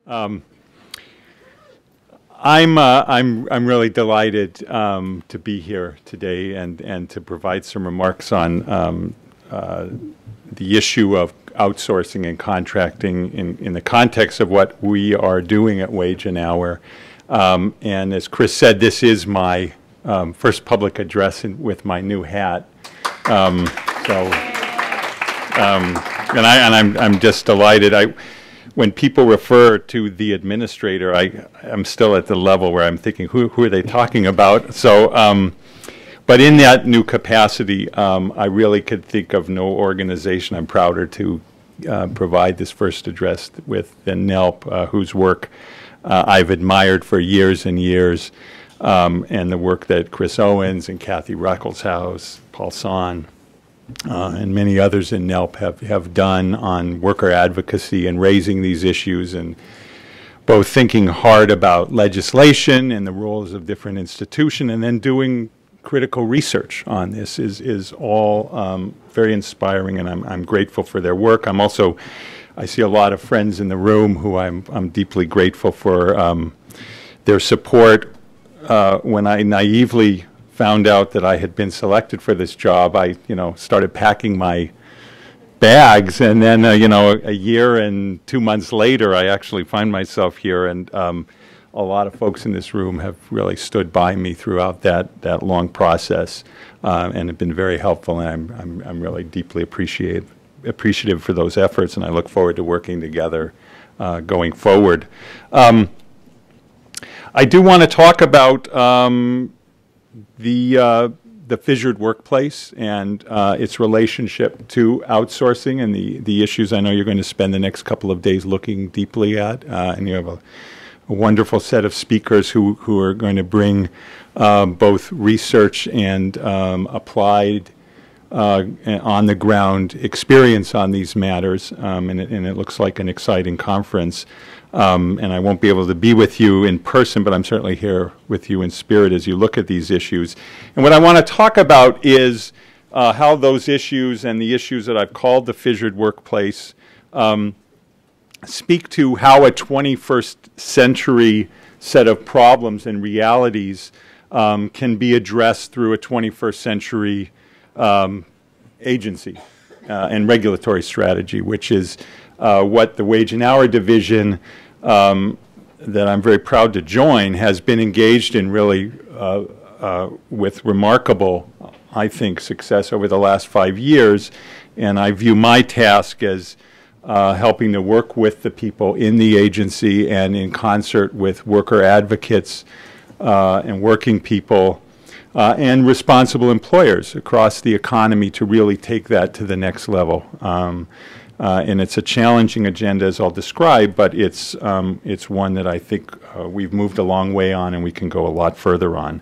Um, I'm really delighted to be here today and to provide some remarks on the issue of outsourcing and contracting in the context of what we are doing at Wage and Hour. And as Chris said, this is my first public address with my new hat. I'm just delighted. When people refer to the administrator, I'm still at the level where I'm thinking, who are they talking about? So, but in that new capacity, I really could think of no organization I'm prouder to provide this first address with than NELP, whose work I've admired for years and years, and the work that Chris Owens and Kathy Ruckelshaus, Paul Son, and many others in NELP have done on worker advocacy and raising these issues, and both thinking hard about legislation and the roles of different institutions, and then doing critical research on this is all very inspiring, and I'm grateful for their work. I see a lot of friends in the room who I'm deeply grateful for their support. When I naively found out that I had been selected for this job, I started packing my bags, and then a year and 2 months later, I actually find myself here, and a lot of folks in this room have really stood by me throughout that long process, and have been very helpful, and I'm really deeply appreciative for those efforts, and I look forward to working together going forward. I do want to talk about the fissured workplace and its relationship to outsourcing and the issues I know you're going to spend the next couple of days looking deeply at. And you have a wonderful set of speakers who are going to bring both research and applied on-the-ground experience on these matters, and it looks like an exciting conference. And I won't be able to be with you in person, but I'm certainly here with you in spirit as you look at these issues. And what I want to talk about is how those issues and the issues that I've called the fissured workplace speak to how a 21st century set of problems and realities can be addressed through a 21st century agency and regulatory strategy, which is what the Wage and Hour division that I'm very proud to join has been engaged in really with remarkable, I think, success over the last 5 years. And I view my task as helping to work with the people in the agency and in concert with worker advocates and working people and responsible employers across the economy to really take that to the next level. And it's a challenging agenda, as I'll describe, but it's one that I think we've moved a long way on, and we can go a lot further on.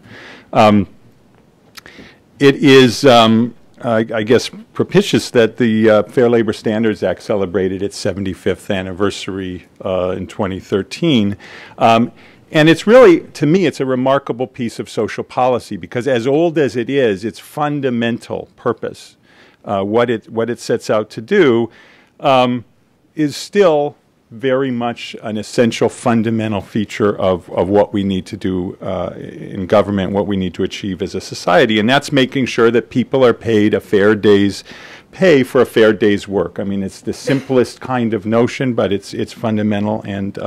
It is, I guess, propitious that the Fair Labor Standards Act celebrated its 75th anniversary in 2013. And it's really, to me, it's a remarkable piece of social policy because as old as it is, its fundamental purpose, what it sets out to do, is still very much an essential fundamental feature of what we need to do in government, what we need to achieve as a society, and that's making sure that people are paid a fair day's pay for a fair day's work. I mean, it's the simplest kind of notion, but it's fundamental, and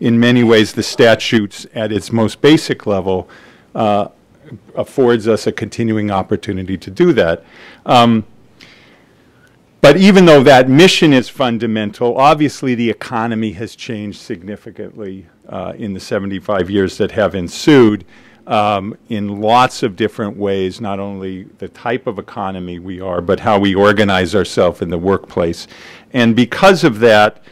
in many ways the statutes at its most basic level affords us a continuing opportunity to do that. But even though that mission is fundamental, obviously the economy has changed significantly in the 75 years that have ensued in lots of different ways, not only the type of economy we are, but how we organize ourselves in the workplace. And because of that,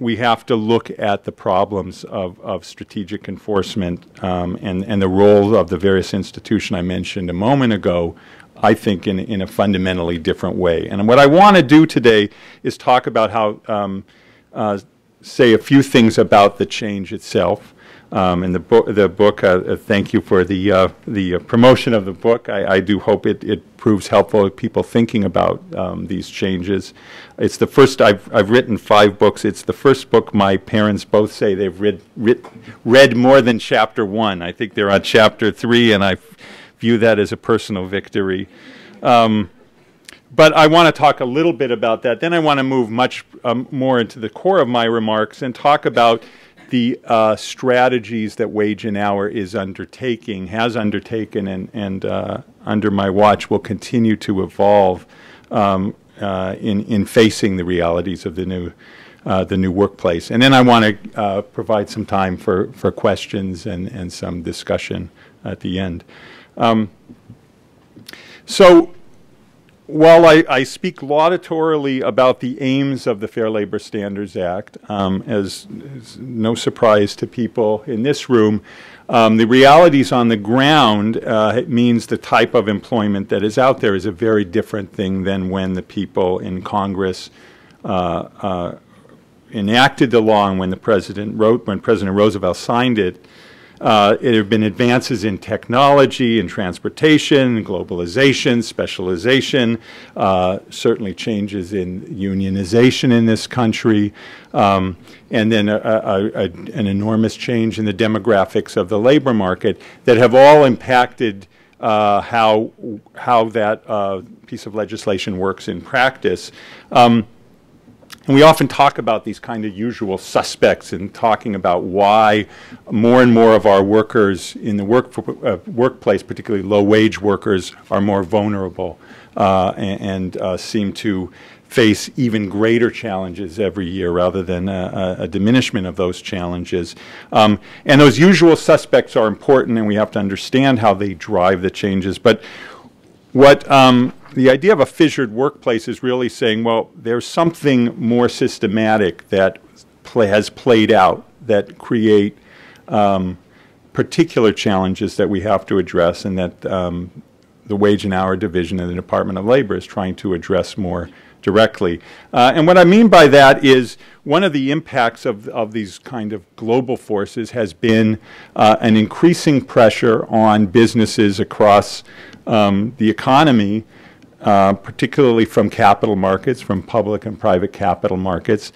we have to look at the problems of strategic enforcement and the role of the various institutions I mentioned a moment ago, I think, in a fundamentally different way. And what I want to do today is talk about how, say a few things about the change itself, And the book, thank you for the promotion of the book. I do hope it proves helpful to people thinking about these changes. It's the first, I've written 5 books. It's the first book my parents both say they've read more than chapter 1. I think they're on chapter 3, and I view that as a personal victory. But I want to talk a little bit about that. Then I want to move much more into the core of my remarks and talk about the strategies that Wage and Hour is undertaking, has undertaken, and under my watch will continue to evolve in facing the realities of the new workplace. And then I want to provide some time for questions and some discussion at the end. So while I speak laudatorily about the aims of the Fair Labor Standards Act, as no surprise to people in this room, the realities on the ground, it means the type of employment that is out there is a very different thing than when the people in Congress enacted the law and when President Roosevelt signed it. There have been advances in technology, in transportation, globalization, specialization, certainly changes in unionization in this country, and then an enormous change in the demographics of the labor market that have all impacted how that piece of legislation works in practice. And we often talk about these kind of usual suspects and talking about why more and more of our workers in the workplace, particularly low-wage workers, are more vulnerable and seem to face even greater challenges every year rather than a diminishment of those challenges. And those usual suspects are important, and we have to understand how they drive the changes. But what the idea of a fissured workplace is really saying, well, there's something more systematic that has played out that create particular challenges that we have to address, and that the Wage and Hour Division of the Department of Labor is trying to address more directly. And what I mean by that is one of the impacts of these kind of global forces has been an increasing pressure on businesses across the economy, particularly from capital markets, from public and private capital markets,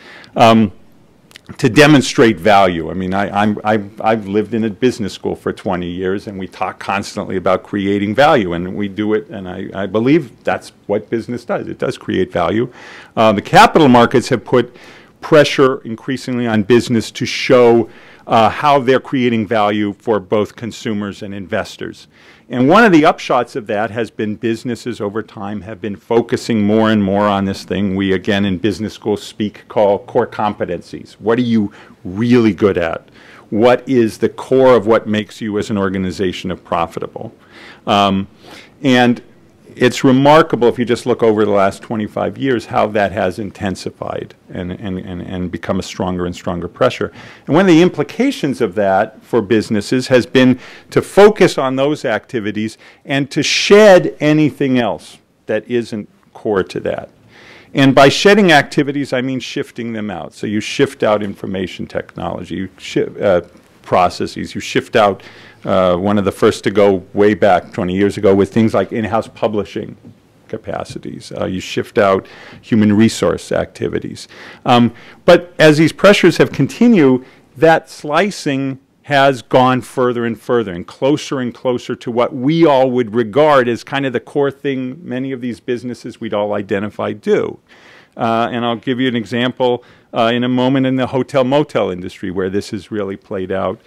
to demonstrate value. I mean, I've lived in a business school for 20 years, and we talk constantly about creating value, and we do it, and I believe that's what business does. It does create value. The capital markets have put pressure increasingly on business to show how they're creating value for both consumers and investors. And one of the upshots of that has been businesses over time have been focusing more and more on this thing we, again, in business school call core competencies. What are you really good at? What is the core of what makes you as an organization profitable? And it's remarkable if you just look over the last 25 years how that has intensified and become a stronger and stronger pressure. And one of the implications of that for businesses has been to focus on those activities and to shed anything else that isn't core to that. And by shedding activities, I mean shifting them out. So you shift out information technology, processes, you shift out one of the first to go way back 20 years ago with things like in-house publishing capacities. You shift out human resource activities. But as these pressures have continued, that slicing has gone further and further and closer to what we all would regard as kind of the core thing many of these businesses we'd all identify do. And I'll give you an example in a moment in the hotel-motel industry where this has really played out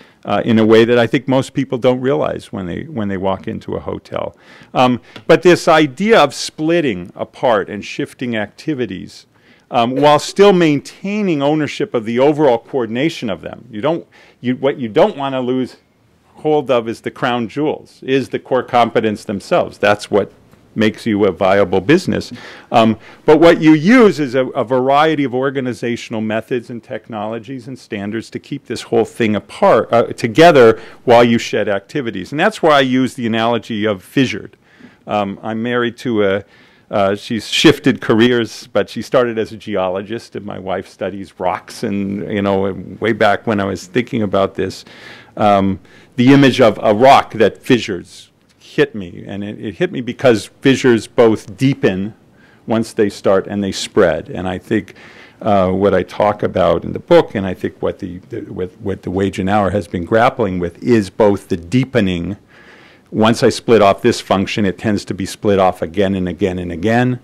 in a way that I think most people don't realize when they walk into a hotel. But this idea of splitting apart and shifting activities while still maintaining ownership of the overall coordination of them. What you don't want to lose hold of is the crown jewels, is the core competence themselves. That's what makes you a viable business. But what you use is a variety of organizational methods and technologies and standards to keep this whole thing together while you shed activities. And that's why I use the analogy of fissured. I'm married to she's shifted careers, but she started as a geologist, and my wife studies rocks. And, you know, way back when I was thinking about this, the image of a rock that fissures hit me. And it hit me because fissures both deepen once they start and they spread. And I think what I talk about in the book, and I think what the wage and hour has been grappling with, is both the deepening. Once I split off this function, it tends to be split off again and again and again,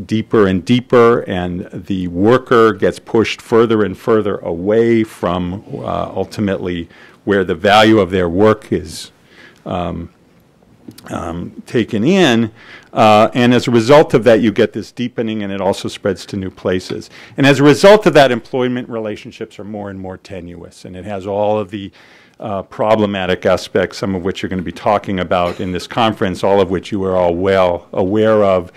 deeper and deeper, and the worker gets pushed further and further away from ultimately where the value of their work is taken in. And as a result of that, you get this deepening, and it also spreads to new places. And as a result of that, employment relationships are more and more tenuous, and it has all of the problematic aspects, some of which you're going to be talking about in this conference, all of which you are all well aware of.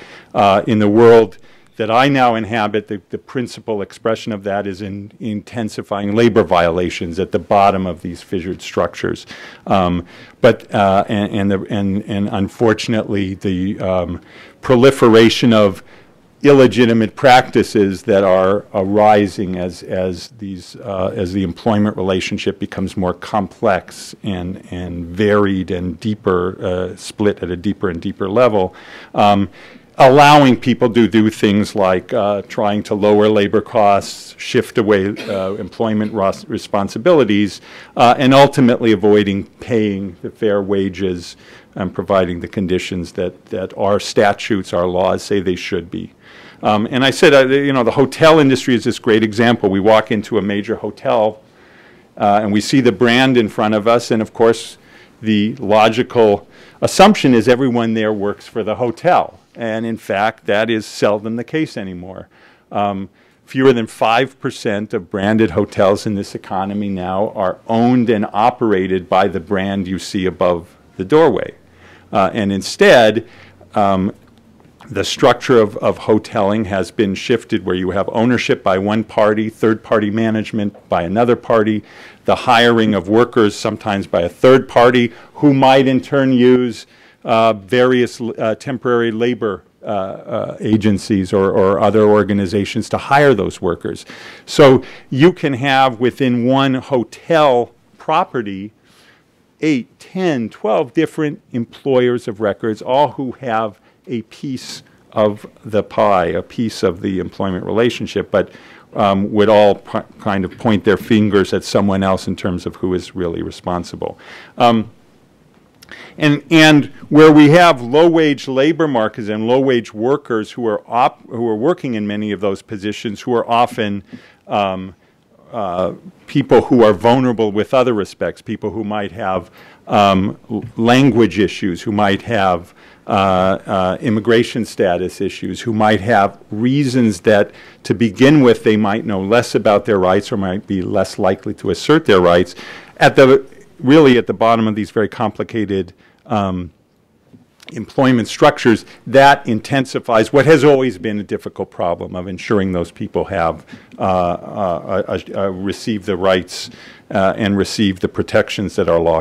In the world that I now inhabit, the principal expression of that is in intensifying labor violations at the bottom of these fissured structures. And unfortunately, the proliferation of illegitimate practices that are arising as the employment relationship becomes more complex and varied and deeper, split at a deeper and deeper level, allowing people to do things like trying to lower labor costs, shift away employment responsibilities, and ultimately avoiding paying the fair wages and providing the conditions that our statutes, our laws say they should be. And I said, you know, the hotel industry is this great example. We walk into a major hotel and we see the brand in front of us, and of course the logical assumption is everyone there works for the hotel. And in fact, that is seldom the case anymore. Fewer than 5% of branded hotels in this economy now are owned and operated by the brand you see above the doorway. And instead, the structure of hoteling has been shifted where you have ownership by one party, third-party management by another party, the hiring of workers sometimes by a third party who might in turn use various temporary labor agencies or other organizations to hire those workers. So you can have within one hotel property 8, 10, 12 different employers of records, all who have a piece of the pie, a piece of the employment relationship, but would all kind of point their fingers at someone else in terms of who is really responsible. And where we have low-wage labor markets and low-wage workers who are working in many of those positions, who are often people who are vulnerable with other respects, people who might have language issues, who might have immigration status issues, who might have reasons that to begin with they might know less about their rights or might be less likely to assert their rights. Really at the bottom of these very complicated employment structures, that intensifies what has always been a difficult problem of ensuring those people have receive the rights and receive the protections that our law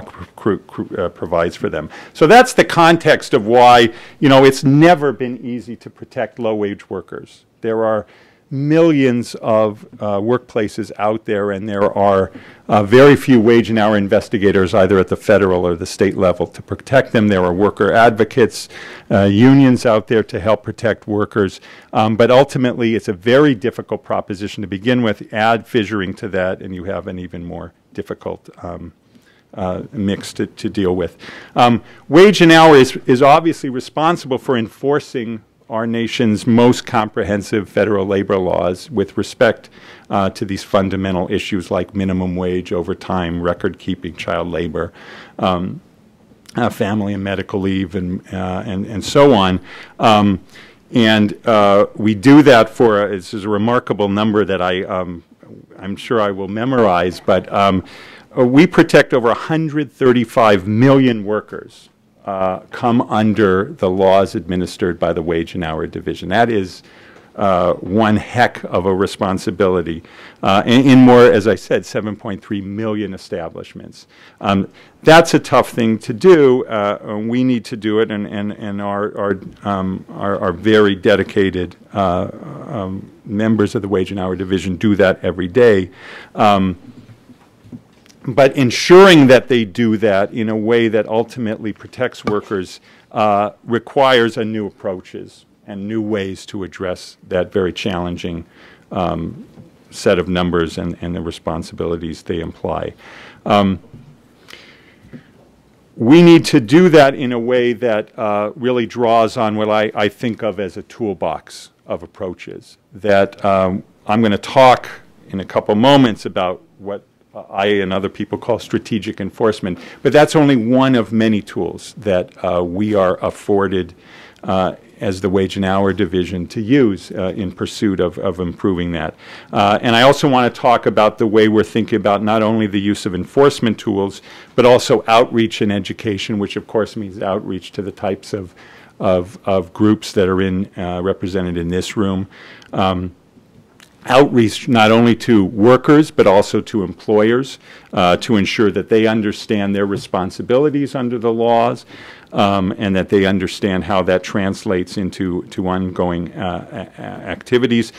provides for them. So that's the context of why, you know, it's never been easy to protect low-wage workers. There are millions of workplaces out there, and there are very few wage and hour investigators either at the federal or the state level to protect them. There are worker advocates, unions out there to help protect workers, but ultimately it's a very difficult proposition to begin with. Add fissuring to that and you have an even more difficult mix to deal with. Wage and hour is obviously responsible for enforcing our nation's most comprehensive federal labor laws with respect to these fundamental issues like minimum wage, overtime, record-keeping, child labor, family and medical leave, and so on. We do that for, this is a remarkable number that I'm sure I will memorize, but we protect over 135 million workers come under the laws administered by the Wage and Hour Division. That is one heck of a responsibility. In more, as I said, 7.3 million establishments. That's a tough thing to do. We need to do it, and our very dedicated members of the Wage and Hour Division do that every day. But ensuring that they do that in a way that ultimately protects workers requires new approaches and new ways to address that very challenging set of numbers and the responsibilities they imply. We need to do that in a way that really draws on what I think of as a toolbox of approaches. That I'm going to talk in a couple moments about what I and other people call strategic enforcement, but that's only one of many tools that we are afforded as the Wage and Hour Division to use in pursuit of improving that. And I also want to talk about the way we're thinking about not only the use of enforcement tools, but also outreach and education, which of course means outreach to the types of groups that are represented in this room. Outreach not only to workers, but also to employers to ensure that they understand their responsibilities under the laws and that they understand how that translates into ongoing activities.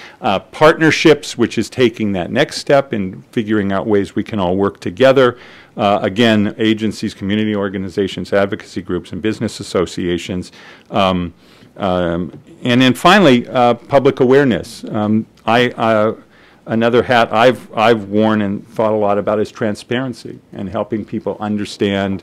Partnerships, which is taking that next step in figuring out ways we can all work together. Again, agencies, community organizations, advocacy groups, and business associations. And then finally, public awareness. Another hat I've worn and thought a lot about is transparency and helping people understand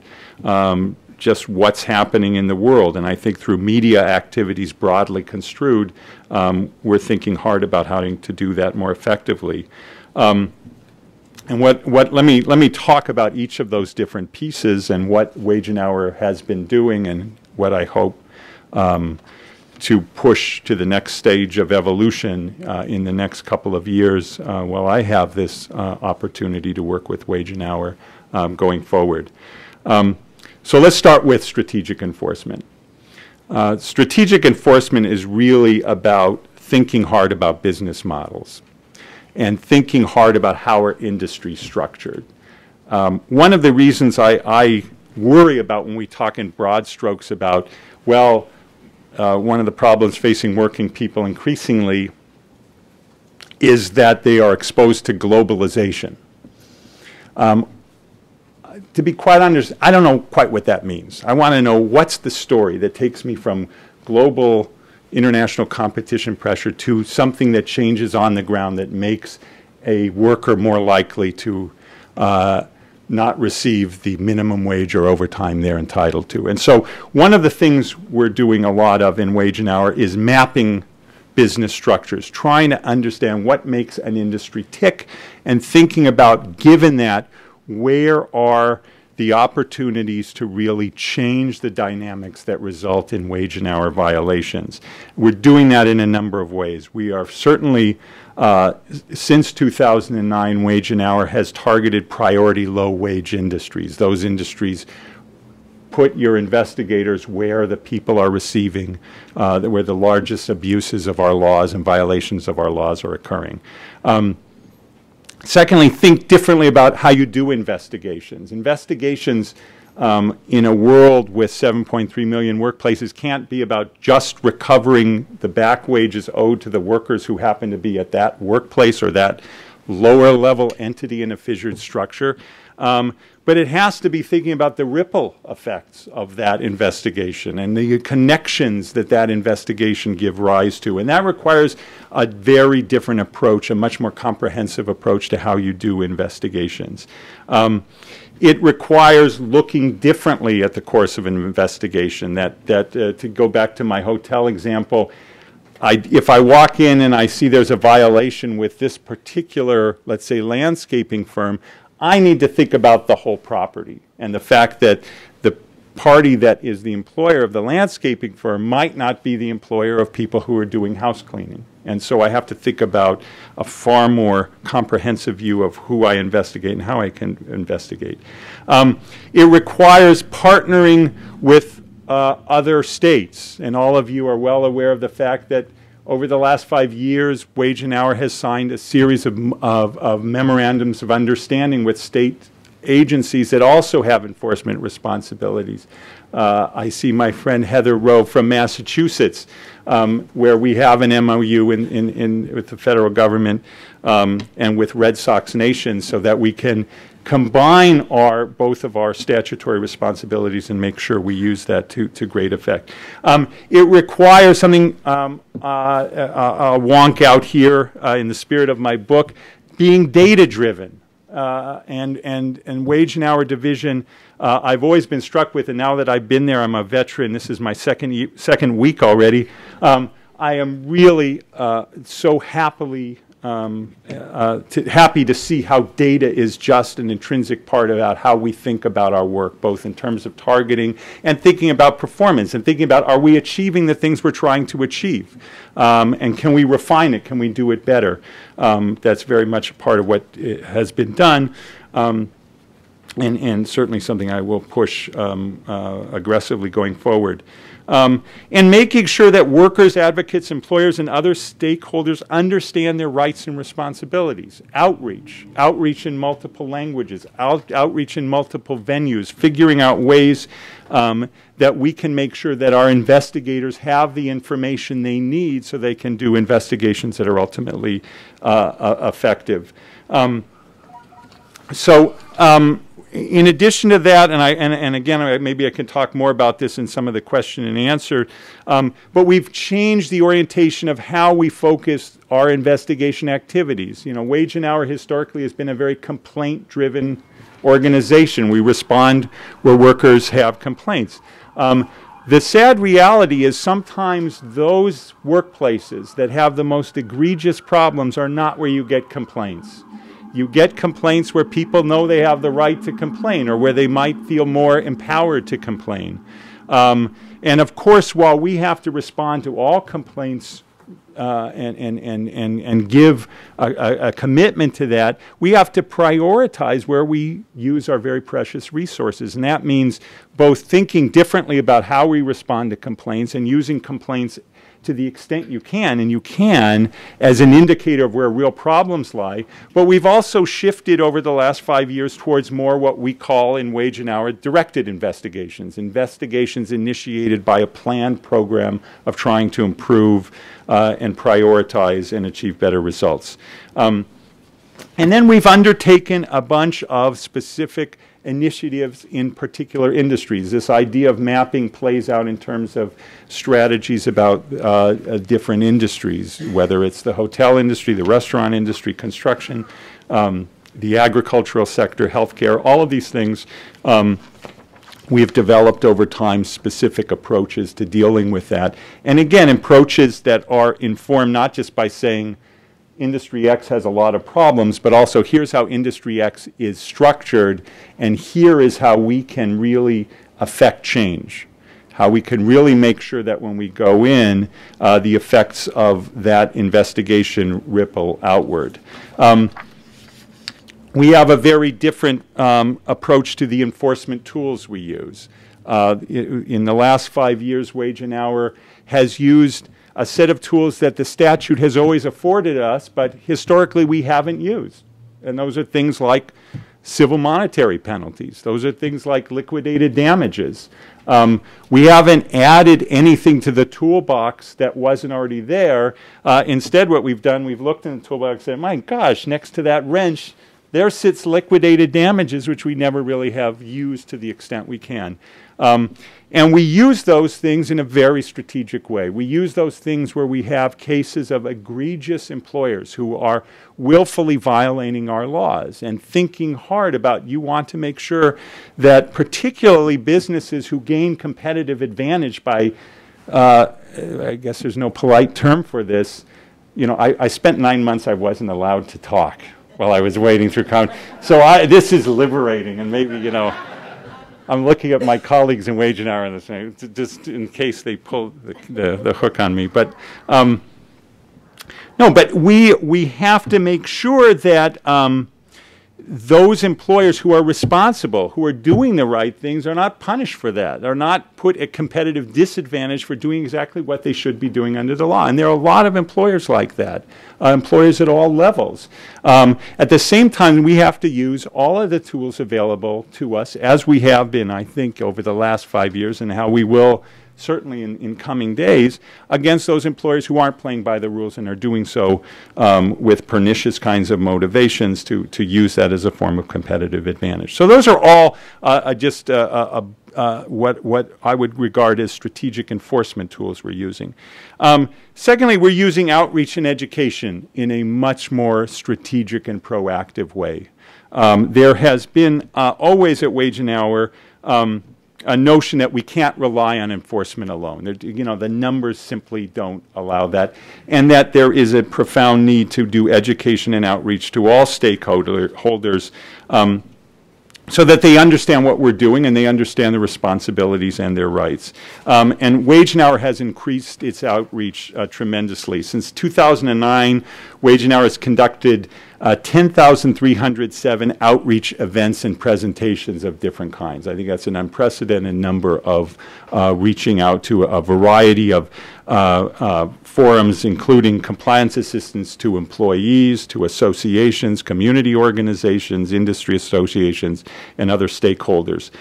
just what's happening in the world. And I think through media activities broadly construed, we're thinking hard about how to do that more effectively. And let me talk about each of those different pieces and what Wage and Hour has been doing and what I hope to push to the next stage of evolution in the next couple of years while I have this opportunity to work with Wage and Hour going forward. So let's start with strategic enforcement. Strategic enforcement is really about thinking hard about business models and thinking hard about how our industry is structured. One of the reasons I worry about when we talk in broad strokes about, well, one of the problems facing working people increasingly is that they are exposed to globalization. To be quite honest, I don't know quite what that means. I want to know what's the story that takes me from global international competition pressure to something that changes on the ground that makes a worker more likely to not receive the minimum wage or overtime they're entitled to. And so one of the things we're doing a lot of in Wage and Hour is mapping business structures, trying to understand what makes an industry tick and thinking about, given that, where are the opportunities to really change the dynamics that result in wage and hour violations. We're doing that in a number of ways. We are certainly, since 2009, Wage and Hour has targeted priority low-wage industries. Those industries put your investigators where the people are receiving, where the largest abuses of our laws and violations of our laws are occurring. Secondly, think differently about how you do investigations. Investigations in a world with 7.3 million workplaces can't be about just recovering the back wages owed to the workers who happen to be at that workplace or that lower level entity in a fissured structure. But it has to be thinking about the ripple effects of that investigation and the connections that that investigation give rise to. And that requires a very different approach, a much more comprehensive approach to how you do investigations. It requires looking differently at the course of an investigation. To go back to my hotel example, if I walk in and I see there's a violation with this particular, let's say, landscaping firm, I need to think about the whole property and the fact that the party that is the employer of the landscaping firm might not be the employer of people who are doing house cleaning. And so I have to think about a far more comprehensive view of who I investigate and how I can investigate. It requires partnering with other states, and all of you are well aware of the fact that Over the last 5 years, Wage and Hour has signed a series of memorandums of understanding with state agencies that also have enforcement responsibilities. I see my friend Heather Rowe from Massachusetts, where we have an MOU with the federal government and with Red Sox Nation so that we can combine both of our statutory responsibilities and make sure we use that to great effect. It requires something, I'll wonk out here in the spirit of my book, being data-driven. And Wage and Hour Division, I've always been struck with, and now that I've been there, I'm a veteran, this is my second week already, I am really so happy to see how data is just an intrinsic part about how we think about our work, both in terms of targeting and thinking about performance and thinking about, are we achieving the things we're trying to achieve? And can we refine it? Can we do it better? That's very much a part of what has been done. And certainly something I will push aggressively going forward. And making sure that workers, advocates, employers, and other stakeholders understand their rights and responsibilities. Outreach in multiple languages, outreach in multiple venues, figuring out ways that we can make sure that our investigators have the information they need so they can do investigations that are ultimately effective. In addition to that, and again, maybe I can talk more about this in some of the question and answer, but we've changed the orientation of how we focus our investigation activities. You know, Wage and Hour historically has been a very complaint-driven organization. We respond where workers have complaints. The sad reality is sometimes those workplaces that have the most egregious problems are not where you get complaints. You get complaints where people know they have the right to complain or where they might feel more empowered to complain. And of course, while we have to respond to all complaints and give a commitment to that, we have to prioritize where we use our very precious resources. And that means both thinking differently about how we respond to complaints and using complaints to the extent you can, and you can, as an indicator of where real problems lie. But we've also shifted over the last 5 years towards more what we call in Wage and Hour directed investigations, investigations initiated by a planned program of trying to improve and prioritize and achieve better results. And then we've undertaken a bunch of specific initiatives in particular industries. This idea of mapping plays out in terms of strategies about different industries, whether it's the hotel industry, the restaurant industry, construction, the agricultural sector, healthcare, all of these things. We've developed over time specific approaches to dealing with that. And again, approaches that are informed not just by saying, Industry X has a lot of problems, but also here's how Industry X is structured, and here is how we can really affect change, how we can really make sure that when we go in, the effects of that investigation ripple outward. We have a very different approach to the enforcement tools we use. In the last 5 years, Wage and Hour has used a set of tools that the statute has always afforded us, but historically we haven't used. And those are things like civil monetary penalties. Those are things like liquidated damages. We haven't added anything to the toolbox that wasn't already there. Instead, what we've done, we've looked in the toolbox and said, my gosh, next to that wrench, there sits liquidated damages, which we never really have used to the extent we can. And we use those things in a very strategic way. We use those things where we have cases of egregious employers who are willfully violating our laws and thinking hard about, you want to make sure that particularly businesses who gain competitive advantage by, I guess there's no polite term for this, you know, I spent 9 months I wasn't allowed to talk while I was waiting through so this is liberating, and maybe, you know, I'm looking at my colleagues in Wage and Hour and saying, just in case they pull the hook on me. But no, but we have to make sure that those employers who are responsible, who are doing the right things, are not punished for that, are not put at competitive disadvantage for doing exactly what they should be doing under the law. And there are a lot of employers like that, employers at all levels. At the same time, we have to use all of the tools available to us, as we have been, I think, over the last 5 years, and how we will certainly in coming days, against those employers who aren't playing by the rules and are doing so with pernicious kinds of motivations to use that as a form of competitive advantage. So those are all just what I would regard as strategic enforcement tools we're using. Secondly, we're using outreach and education in a much more strategic and proactive way. There has been always at Wage and Hour a notion that we can't rely on enforcement alone. The numbers simply don't allow that, and that there is a profound need to do education and outreach to all stakeholders so that they understand what we're doing and they understand the responsibilities and their rights. And Wage and Hour has increased its outreach tremendously. Since 2009, Wage and Hour has conducted 10,307 outreach events and presentations of different kinds. I think that's an unprecedented number of reaching out to a variety of forums, including compliance assistance to employees, to associations, community organizations, industry associations, and other stakeholders.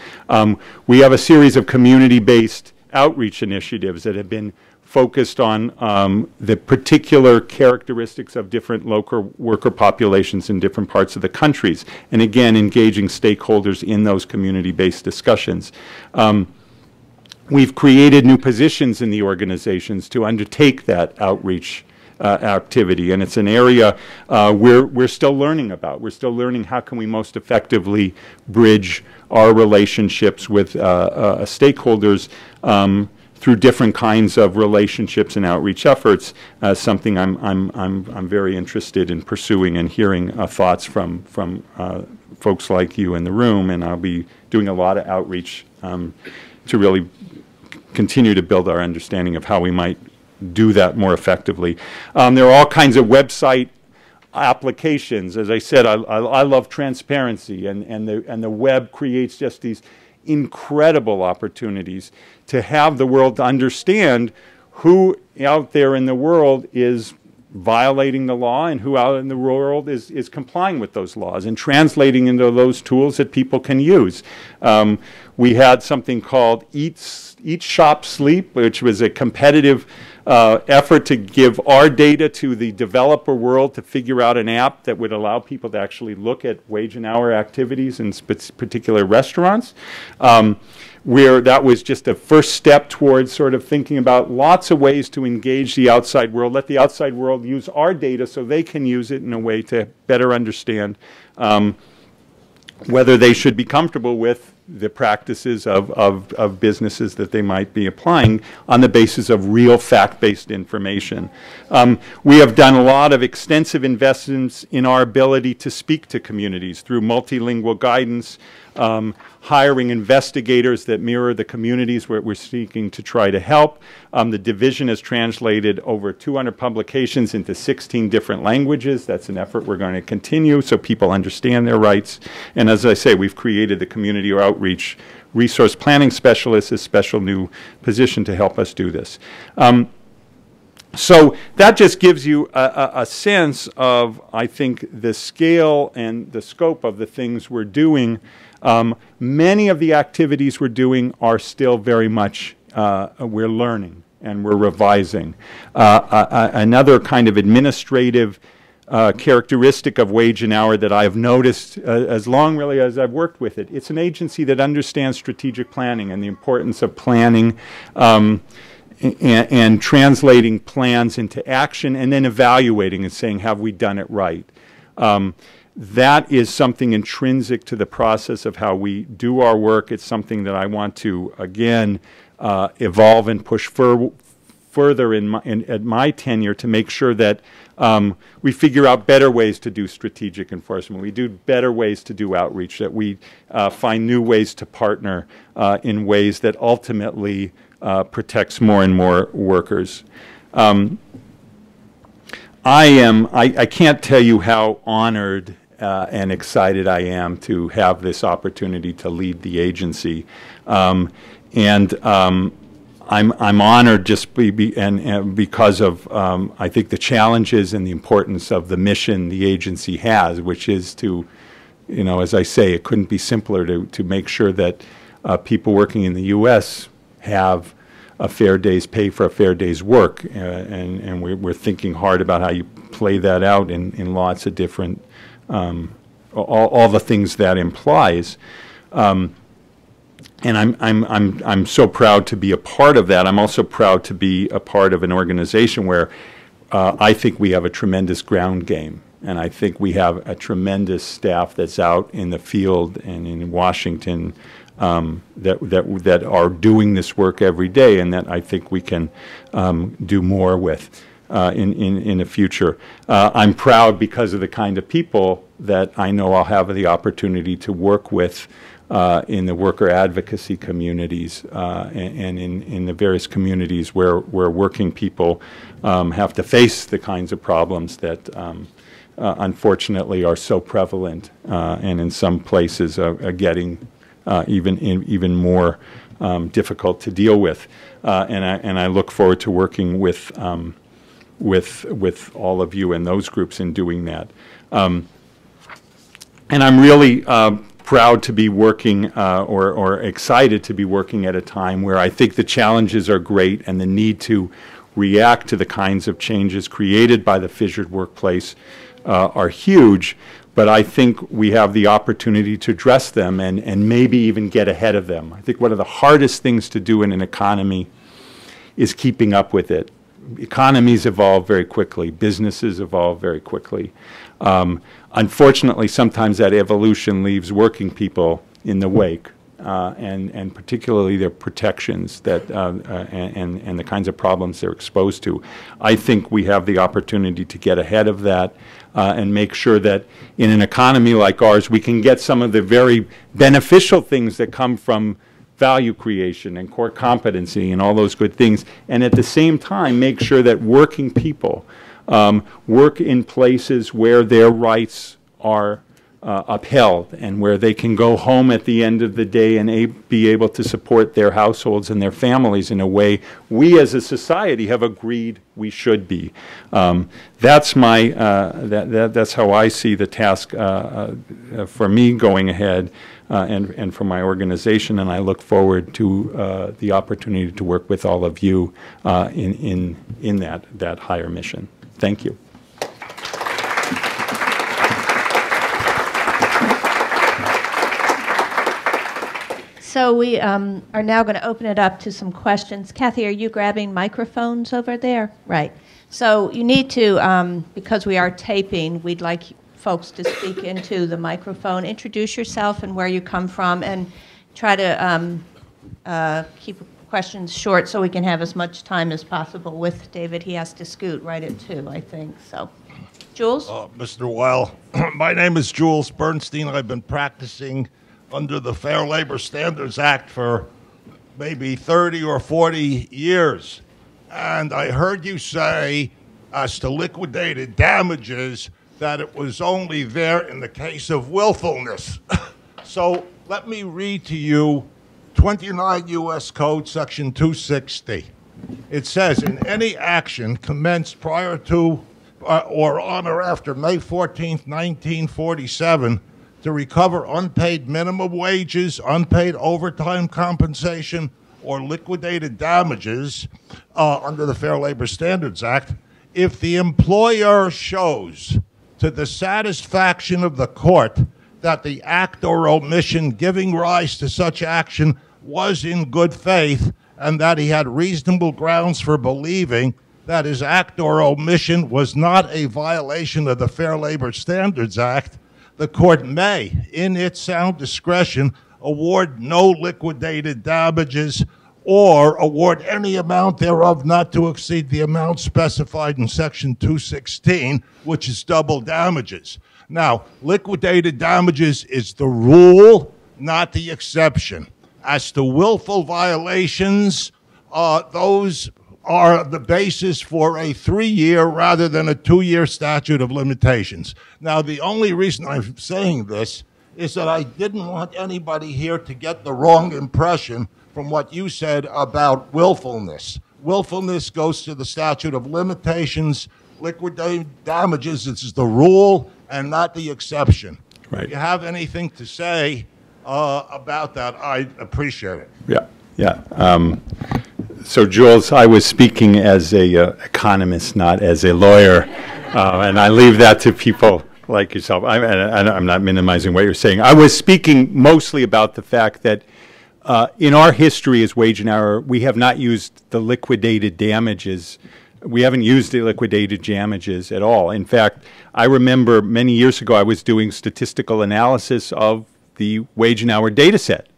We have a series of community-based outreach initiatives that have been focused on the particular characteristics of different local worker populations in different parts of the countries, and again, engaging stakeholders in those community-based discussions. We've created new positions in the organizations to undertake that outreach activity, and it's an area we're still learning about. We're still learning how can we most effectively bridge our relationships with stakeholders through different kinds of relationships and outreach efforts. Something I'm very interested in pursuing and hearing thoughts from folks like you in the room, and I'll be doing a lot of outreach to really continue to build our understanding of how we might do that more effectively. There are all kinds of website applications. As I said, I love transparency, and the web creates just these incredible opportunities to have the world understand who out there in the world is violating the law and who out in the world is complying with those laws and translating into those tools that people can use. We had something called Eat, Shop, Sleep, which was a competitive effort to give our data to the developer world to figure out an app that would allow people to actually look at wage and hour activities in particular restaurants. Where that was just a first step towards sort of thinking about lots of ways to engage the outside world, let the outside world use our data so they can use it in a way to better understand whether they should be comfortable with the practices of businesses that they might be applying on the basis of real fact-based information. We have done a lot of extensive investments in our ability to speak to communities through multilingual guidance, hiring investigators that mirror the communities where we're seeking to try to help. The division has translated over 200 publications into 16 different languages. That's an effort we're going to continue so people understand their rights. And as I say, we've created the Community Outreach Resource Planning Specialist, a special new position to help us do this. So that just gives you a sense of, I think, the scale and the scope of the things we're doing. Many of the activities we're doing are still very much, we're learning and we're revising. Another kind of administrative characteristic of Wage and Hour that I've noticed as long really as I've worked with it, it's an agency that understands strategic planning and the importance of planning and translating plans into action and then evaluating and saying, have we done it right? That is something intrinsic to the process of how we do our work. It's something that I want to, again, evolve and push further at my tenure to make sure that we figure out better ways to do strategic enforcement. We do better ways to do outreach, that we find new ways to partner in ways that ultimately protects more and more workers. I can't tell you how honored and excited I am to have this opportunity to lead the agency. I'm honored just because of I think the challenges and the importance of the mission the agency has, which is to, as I say, it couldn't be simpler to make sure that people working in the U.S. have a fair day's pay for a fair day's work, and we're thinking hard about how you play that out in lots of different all the things that implies. And I'm so proud to be a part of that. I'm also proud to be a part of an organization where I think we have a tremendous ground game, and I think we have a tremendous staff that's out in the field and in Washington that are doing this work every day, and that I think we can do more with in the future. I'm proud because of the kind of people that I know I'll have the opportunity to work with in the worker advocacy communities and in the various communities where working people have to face the kinds of problems that unfortunately are so prevalent and in some places are getting even more difficult to deal with. And I look forward to working with all of you and those groups in doing that. And I'm really proud to be working or excited to be working at a time where I think the challenges are great and the need to react to the kinds of changes created by the fissured workplace are huge, but I think we have the opportunity to address them and maybe even get ahead of them. I think one of the hardest things to do in an economy is keeping up with it. Economies evolve very quickly. Businesses evolve very quickly. Unfortunately, sometimes that evolution leaves working people in the wake, and particularly their protections that and the kinds of problems they're exposed to. I think we have the opportunity to get ahead of that and make sure that in an economy like ours, we can get some of the very beneficial things that come from value creation and core competency and all those good things, and at the same time make sure that working people work in places where their rights are upheld and where they can go home at the end of the day and be able to support their households and their families in a way we as a society have agreed we should be. That's my that's how I see the task for me going ahead and for my organization, and I look forward to the opportunity to work with all of you in that higher mission. Thank you. So we are now going to open it up to some questions. Kathy, are you grabbing microphones over there? Right. So you need to, because we are taping, we'd like folks to speak into the microphone. Introduce yourself and where you come from, and try to keep questions short so we can have as much time as possible with David. He has to scoot right at 2, I think. So, Jules? Mr. Weil, my name is Jules Bernstein. I've been practicing under the Fair Labor Standards Act for maybe 30 or 40 years. And I heard you say, as to liquidated damages, that it was only there in the case of willfulness. So let me read to you 29 U.S. Code, Section 260. It says, in any action commenced prior to or on or after May 14th, 1947, to recover unpaid minimum wages, unpaid overtime compensation, or liquidated damages under the Fair Labor Standards Act, if the employer shows to the satisfaction of the court that the act or omission giving rise to such action was in good faith and that he had reasonable grounds for believing that his act or omission was not a violation of the Fair Labor Standards Act, the court may, in its sound discretion, award no liquidated damages or award any amount thereof not to exceed the amount specified in Section 216, which is double damages. Now, liquidated damages is the rule, not the exception. As to willful violations, those are the basis for a 3-year rather than a 2-year statute of limitations. Now, the only reason I'm saying this is that I didn't want anybody here to get the wrong impression from what you said about willfulness. Willfulness goes to the statute of limitations. Liquidated damages is the rule and not the exception. Right. If you have anything to say about that, I'd appreciate it. Yeah, yeah. So, Jules, I was speaking as a economist, not as a lawyer, and I leave that to people like yourself. I'm not minimizing what you're saying. I was speaking mostly about the fact that in our history as wage and hour, we have not used the liquidated damages. We haven't used the liquidated damages at all. In fact, I remember many years ago I was doing statistical analysis of the wage and hour data set,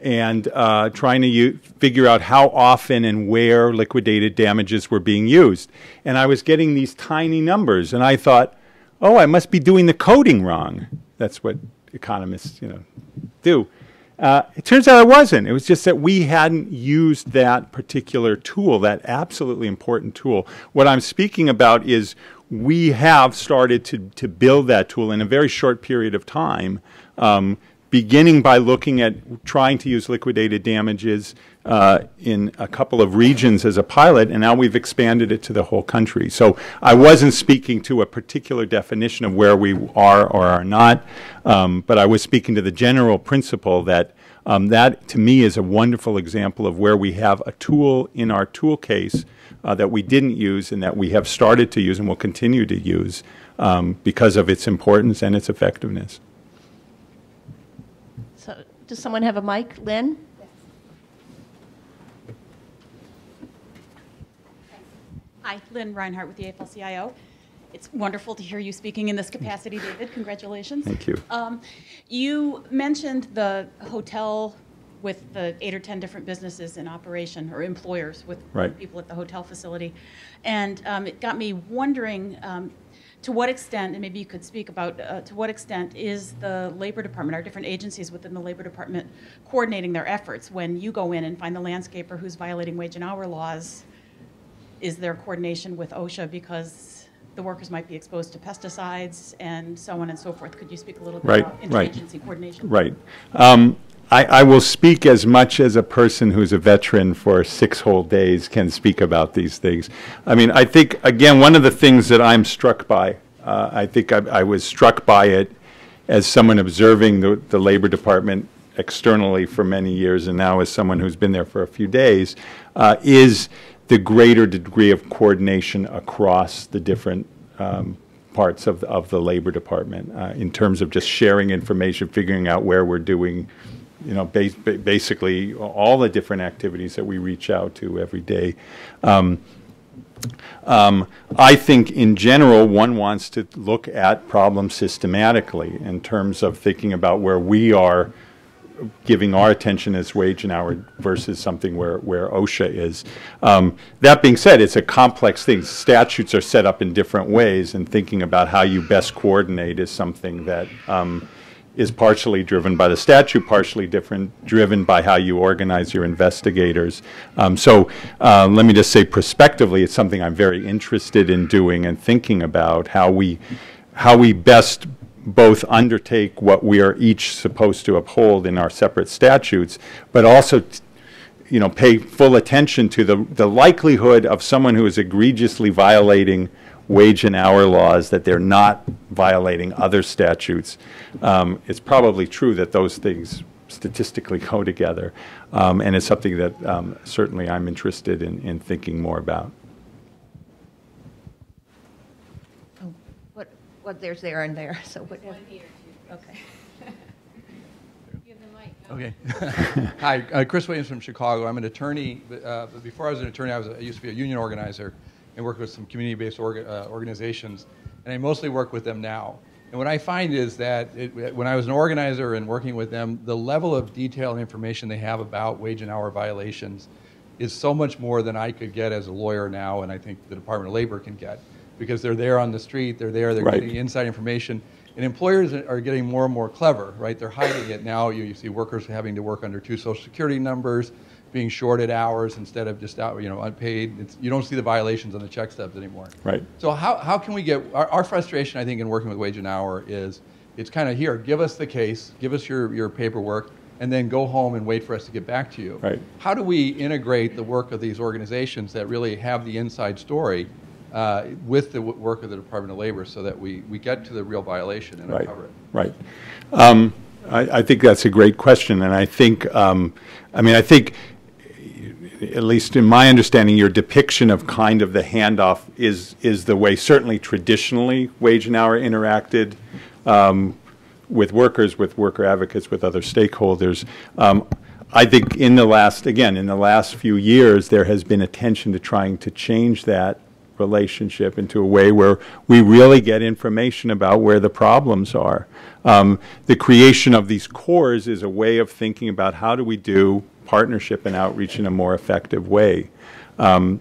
and trying to figure out how often and where liquidated damages were being used. And I was getting these tiny numbers, and I thought, oh, I must be doing the coding wrong. That's what economists, do. It turns out I wasn't. It was just that we hadn't used that particular tool, that absolutely important tool. What I'm speaking about is we have started to build that tool in a very short period of time, beginning by looking at trying to use liquidated damages in a couple of regions as a pilot, and now we've expanded it to the whole country. So I wasn't speaking to a particular definition of where we are or are not, but I was speaking to the general principle that that, to me, is a wonderful example of where we have a tool in our tool case that we didn't use and that we have started to use and will continue to use because of its importance and its effectiveness. So, does someone have a mic? Lynn? Hi, Lynn Reinhardt with the AFL-CIO. It's wonderful to hear you speaking in this capacity, David. Congratulations. Thank you. You mentioned the hotel with the 8 or 10 different businesses in operation, or employers with people at the hotel facility. And it got me wondering to what extent, and maybe you could speak about, to what extent is the Labor Department, our different agencies within the Labor Department, coordinating their efforts when you go in and find the landscaper who's violating wage and hour laws? Is there coordination with OSHA because the workers might be exposed to pesticides and so on and so forth? Could you speak a little bit about interagency coordination? Right. I will speak as much as a person who's a veteran for 6 whole days can speak about these things. I mean, I think, again, one of the things that I'm struck by, I think I was struck by it as someone observing the Labor Department externally for many years and now as someone who's been there for a few days, is the greater degree of coordination across the different parts of the Labor Department in terms of just sharing information, figuring out where we're doing, basically all the different activities that we reach out to every day. I think in general one wants to look at problems systematically in terms of thinking about where we are giving our attention as wage and hour versus something where OSHA is. That being said, it's a complex thing. Statutes are set up in different ways, and thinking about how you best coordinate is something that is partially driven by the statute, partially driven by how you organize your investigators. So let me just say prospectively, it's something I'm very interested in doing and thinking about how we best both undertake what we are each supposed to uphold in our separate statutes, but also pay full attention to the likelihood of someone who is egregiously violating wage and hour laws, that they're not violating other statutes. It's probably true that those things statistically go together, and it's something that certainly I'm interested in thinking more about. There's there and there. So whatever. Okay. Okay. Hi, Chris Williams from Chicago. I'm an attorney. But before I was an attorney, I used to be a union organizer and worked with some community-based organizations. And I mostly work with them now. And what I find is that when I was an organizer and working with them, the level of detail and information they have about wage and hour violations is so much more than I could get as a lawyer now, and I think the Department of Labor can get. Because they're there on the street, they're getting inside information. And employers are getting more and more clever, right? They're hiding it now. You see workers having to work under 2 Social Security numbers. being shorted hours instead of just out, unpaid. You don't see the violations on the check stubs anymore. Right. So how can we get our frustration? I think in working with wage and hour is it's kind of here. Give us the case, give us your paperwork, and then go home and wait for us to get back to you. Right. How do we integrate the work of these organizations that really have the inside story with the work of the Department of Labor so that we get to the real violation and uncover it? Right. I think that's a great question, and I think, I think, at least in my understanding, your depiction of kind of the handoff is the way certainly traditionally wage and hour interacted with workers, with worker advocates, with other stakeholders. I think in the last few years, there has been attention to trying to change that relationship into a way where we really get information about where the problems are. The creation of these cores is a way of thinking about how do we do partnership and outreach in a more effective way. Again,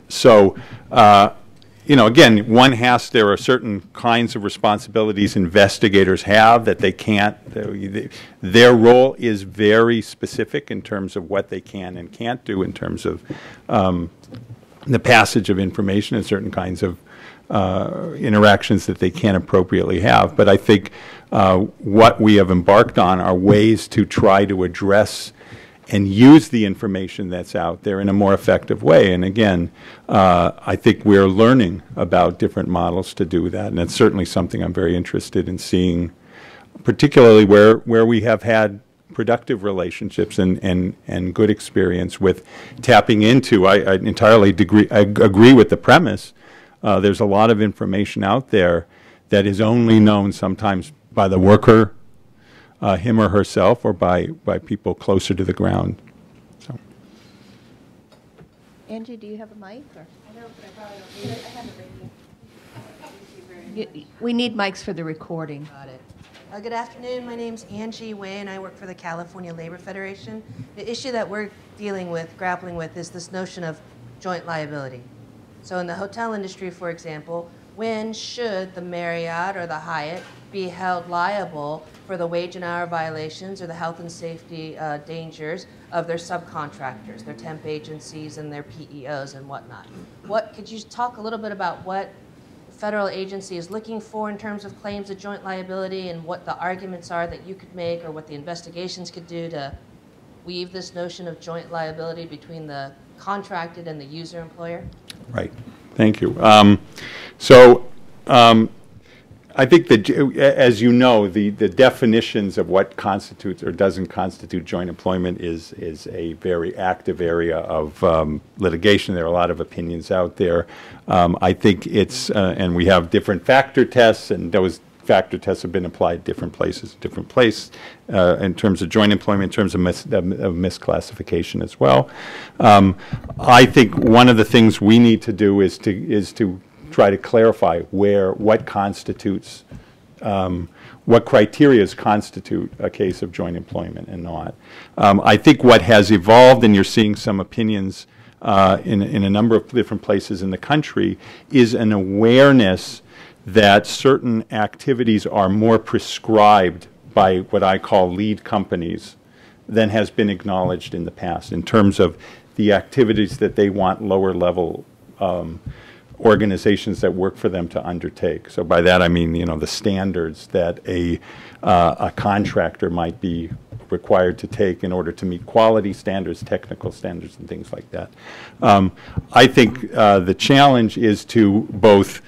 there are certain kinds of responsibilities investigators have that they can't, their role is very specific in terms of what they can and can't do in terms of the passage of information and certain kinds of interactions that they can't appropriately have. But I think what we have embarked on are ways to try to address and use the information that's out there in a more effective way. And again, I think we're learning about different models to do that, and it's certainly something I'm very interested in seeing, particularly where we have had productive relationships and good experience with tapping into. I entirely agree with the premise. There's a lot of information out there that is only known sometimes by the worker, him or herself, or by people closer to the ground. So. Angie, do you have a mic? Or? I don't, I probably don't need it. I have it right here. We need mics for the recording. Got it. Good afternoon. My name's Angie Way, and I work for the California Labor Federation. The issue that we're grappling with, is this notion of joint liability. So in the hotel industry, for example, when should the Marriott or the Hyatt be held liable for the wage and hour violations or the health and safety dangers of their subcontractors, their temp agencies and their PEOs and whatnot? Could you talk a little bit about what the federal agency is looking for in terms of claims of joint liability and what the arguments are that you could make or what the investigations could do to weave this notion of joint liability between the contracted and the user employer? Right. Thank you. I think that, as you know, the definitions of what constitutes or doesn't constitute joint employment is a very active area of litigation. There are a lot of opinions out there. I think it's, and we have different factor tests, and those factor tests have been applied different places, in terms of joint employment, in terms of misclassification as well. I think one of the things we need to do is to try to clarify what constitutes, what criteria constitute a case of joint employment and not. I think what has evolved, and you're seeing some opinions in a number of different places in the country, is an awareness that certain activities are more prescribed by what I call lead companies than has been acknowledged in the past in terms of the activities that they want lower level organizations that work for them to undertake. So by that I mean, the standards that a contractor might be required to take in order to meet quality standards, technical standards, and things like that. I think the challenge is to both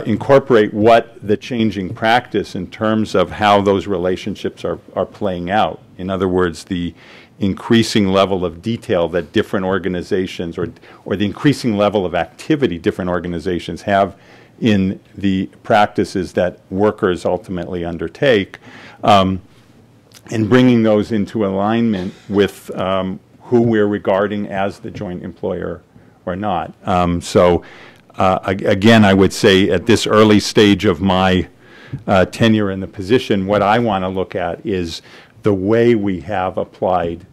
incorporate what the changing practice in terms of how those relationships are playing out. In other words, the increasing level of detail that different organizations or the increasing level of activity different organizations have in the practices that workers ultimately undertake, and bringing those into alignment with who we're regarding as the joint employer or not. Again, I would say at this early stage of my tenure in the position, what I want to look at is the way we have applied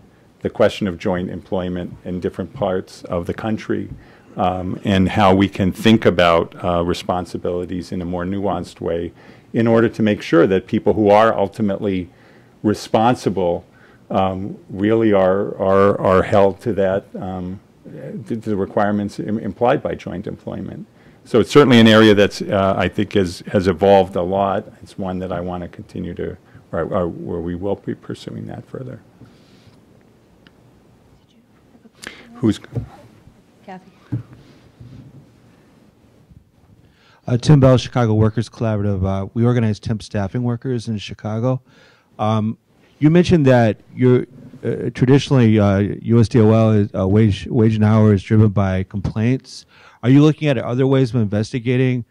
the question of joint employment in different parts of the country, and how we can think about responsibilities in a more nuanced way in order to make sure that people who are ultimately responsible really are held to that, to the requirements implied by joint employment. So it's certainly an area that's, I think, has evolved a lot. It's one that I want to continue to, where we will be pursuing that further. Who's? Kathy. Tim Bell, Chicago Workers Collaborative. We organize temp staffing workers in Chicago. You mentioned that you're traditionally USDOL is wage and hour is driven by complaints. Are you looking at other ways of investigating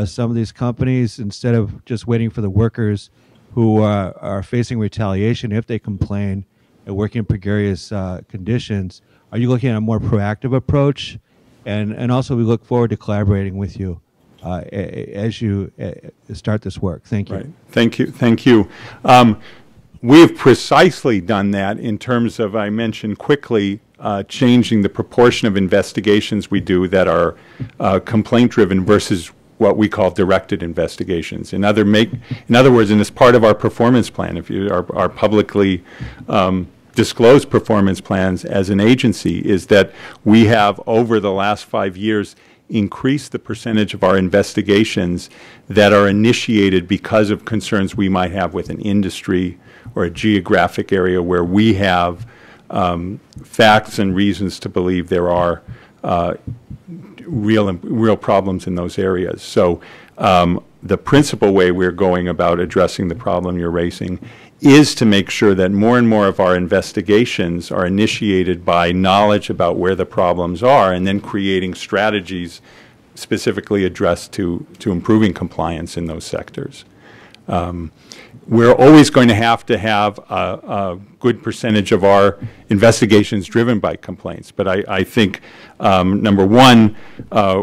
some of these companies instead of just waiting for the workers who are facing retaliation if they complain and working in precarious conditions? Are you looking at a more proactive approach? And also, we look forward to collaborating with you as you start this work. Thank you. Right. Thank you. Thank you. We have precisely done that in terms of, I mentioned quickly, changing the proportion of investigations we do that are complaint-driven versus what we call directed investigations. In other words, and as part of our performance plan, if you our publicly disclosed performance plans as an agency, is that we have over the last 5 years increased the percentage of our investigations that are initiated because of concerns we might have with an industry or a geographic area where we have facts and reasons to believe there are real problems in those areas. So the principal way we're going about addressing the problem you're raising is to make sure that more and more of our investigations are initiated by knowledge about where the problems are and then creating strategies specifically addressed to improving compliance in those sectors. We're always going to have a good percentage of our investigations driven by complaints. But I think, number one,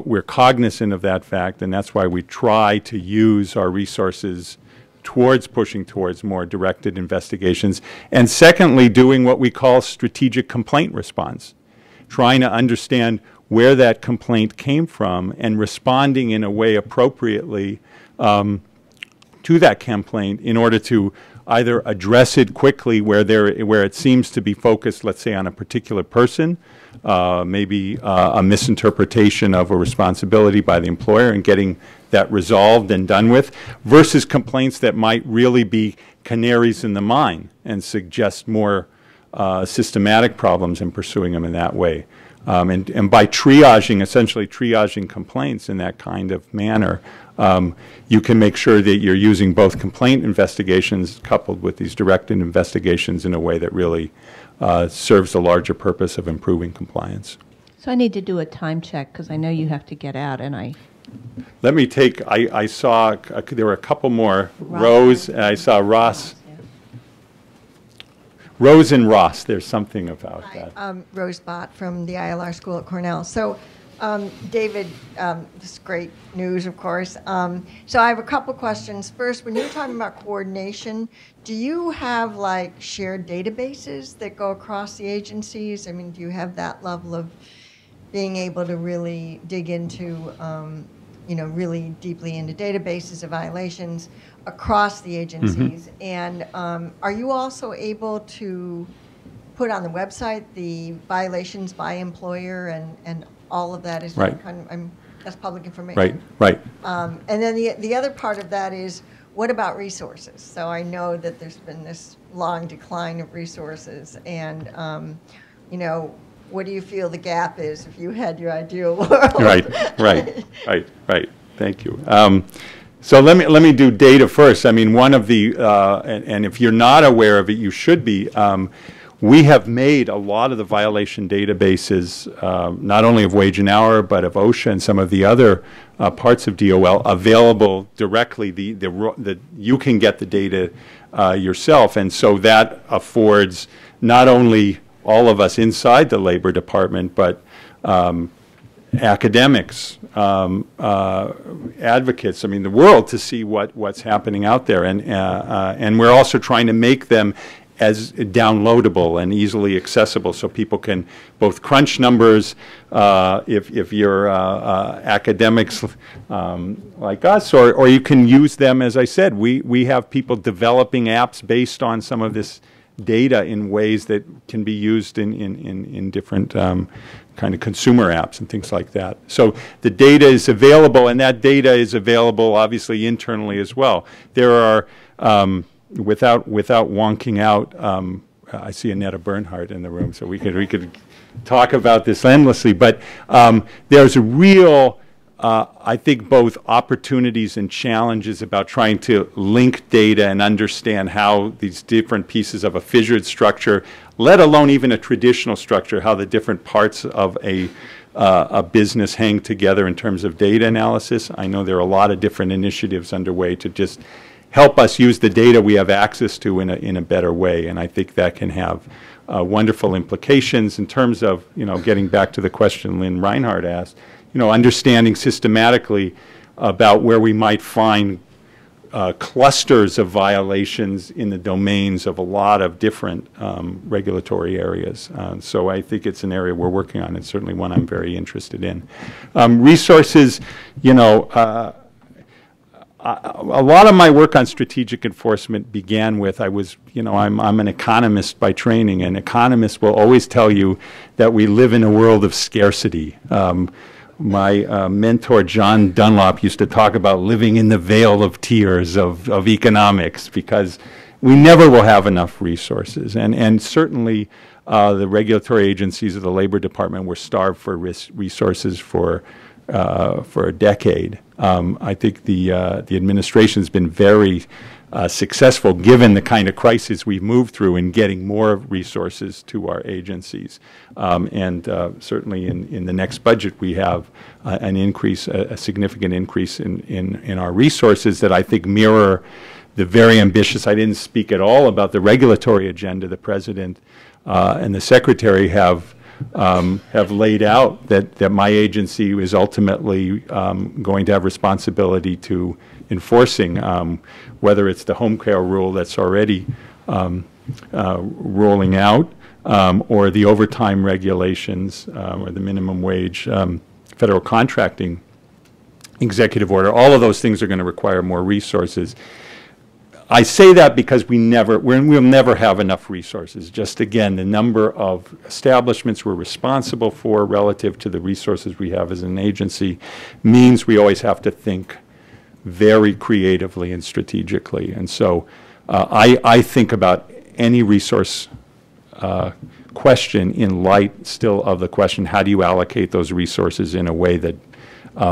we're cognizant of that fact, and that's why we try to use our resources towards pushing towards more directed investigations. And secondly, doing what we call strategic complaint response, trying to understand where that complaint came from and responding in a way appropriately to that complaint in order to either address it quickly where it seems to be focused, let's say, on a particular person, maybe a misinterpretation of a responsibility by the employer, and getting that resolved and done with, versus complaints that might really be canaries in the mine and suggest more systematic problems and pursuing them in that way. And by essentially triaging complaints in that kind of manner, you can make sure that you're using both complaint investigations coupled with these directed investigations in a way that really serves the larger purpose of improving compliance. So I need to do a time check because I know you have to get out, and I... Let me take, I saw, there were a couple more. Rose, and I saw Ross. Rose and Ross, there's something about that. Rose Bott from the ILR School at Cornell. So, David, this is great news, of course. So I have a couple questions. First, when you're talking about coordination, do you have like shared databases that go across the agencies? I mean, do you have that level of being able to really dig into, really deeply into databases of violations across the agencies? And are you also able to put on the website the violations by employer and all of that is right. That's public information. Right. And then the other part of that is, what about resources? So I know that there's been this long decline of resources, and what do you feel the gap is if you had your ideal world? Right. Thank you. So let me do data first. I mean, one of the and if you're not aware of it, you should be. We have made a lot of the violation databases, not only of wage and hour, but of OSHA and some of the other parts of DOL, available directly. You can get the data yourself, and so that affords not only all of us inside the Labor Department, but academics, advocates, I mean, the world, to see what's happening out there, and we're also trying to make them as downloadable and easily accessible, so people can both crunch numbers if you're academics like us, or you can use them. As I said, we have people developing apps based on some of this data in ways that can be used in different kind of consumer apps and things like that. So the data is available, and that data is available obviously internally as well. There are, without wonking out, I see Annetta Bernhardt in the room, so we could talk about this endlessly, but there's a real, I think, both opportunities and challenges about trying to link data and understand how these different pieces of a fissured structure, let alone even a traditional structure, how the different parts of a business hang together in terms of data analysis. I know there are a lot of different initiatives underway to just help us use the data we have access to in a better way, and I think that can have wonderful implications in terms of, getting back to the question Lynn Reinhardt asked, understanding systematically about where we might find clusters of violations in the domains of a lot of different regulatory areas. So I think it's an area we're working on, and certainly one I'm very interested in. Resources, a lot of my work on strategic enforcement began with, I'm an economist by training, and economists will always tell you that we live in a world of scarcity. My mentor, John Dunlop, used to talk about living in the vale of tears of economics, because we never will have enough resources. And certainly the regulatory agencies of the Labor Department were starved for resources for a decade. I think the administration's been very successful, given the kind of crisis we've moved through, in getting more resources to our agencies. And certainly in the next budget, we have an increase, a significant increase in our resources that I think mirror the very ambitious, I didn't speak at all about the regulatory agenda the President and the Secretary have laid out, that my agency is ultimately going to have responsibility to enforcing, whether it's the home care rule that's already rolling out, or the overtime regulations, or the minimum wage federal contracting executive order. All of those things are going to require more resources. I say that because we'll never have enough resources. Just again, the number of establishments we're responsible for relative to the resources we have as an agency means we always have to think very creatively and strategically. And so I think about any resource question in light still of the question, how do you allocate those resources in a way that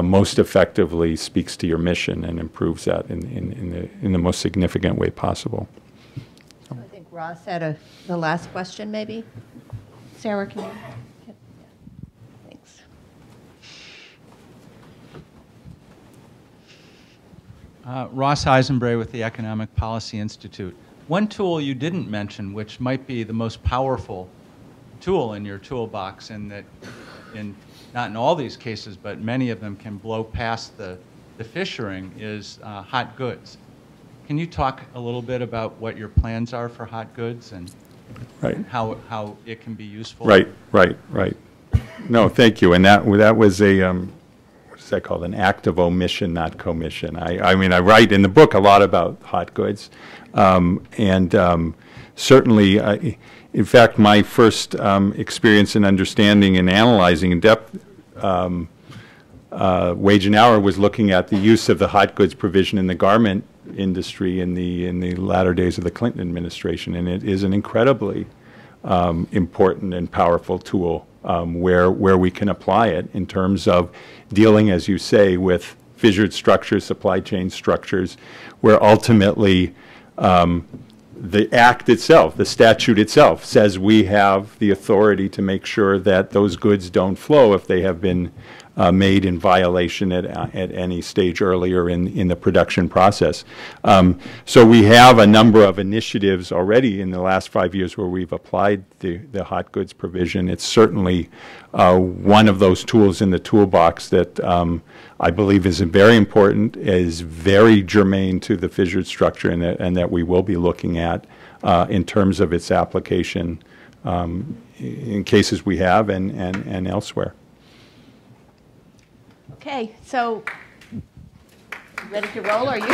most effectively speaks to your mission and improves that in the most significant way possible. I think Ross had the last question, maybe. Sarah, can you? Yeah. Thanks. Ross Eisenbray with the Economic Policy Institute. One tool you didn't mention, which might be the most powerful tool in your toolbox, and that not in all these cases, but many of them can blow past the fissuring, is hot goods. Can you talk a little bit about what your plans are for hot goods and how it can be useful? Right. No, thank you. And that was a, what is that called? An act of omission, not commission. I mean, I write in the book a lot about hot goods. Certainly, in fact, my first experience in understanding and analyzing in depth wage and hour was looking at the use of the hot goods provision in the garment industry in the latter days of the Clinton administration, and it is an incredibly important and powerful tool where we can apply it in terms of dealing, as you say, with fissured structures, supply chain structures, where ultimately the act itself, the statute itself, says we have the authority to make sure that those goods don't flow if they have been made in violation at any stage earlier in the production process. So we have a number of initiatives already in the last 5 years where we've applied the hot goods provision. It's certainly one of those tools in the toolbox that I believe is very important, is very germane to the fissured structure, and that we will be looking at in terms of its application in cases we have and elsewhere. Okay, so ready to roll, are you?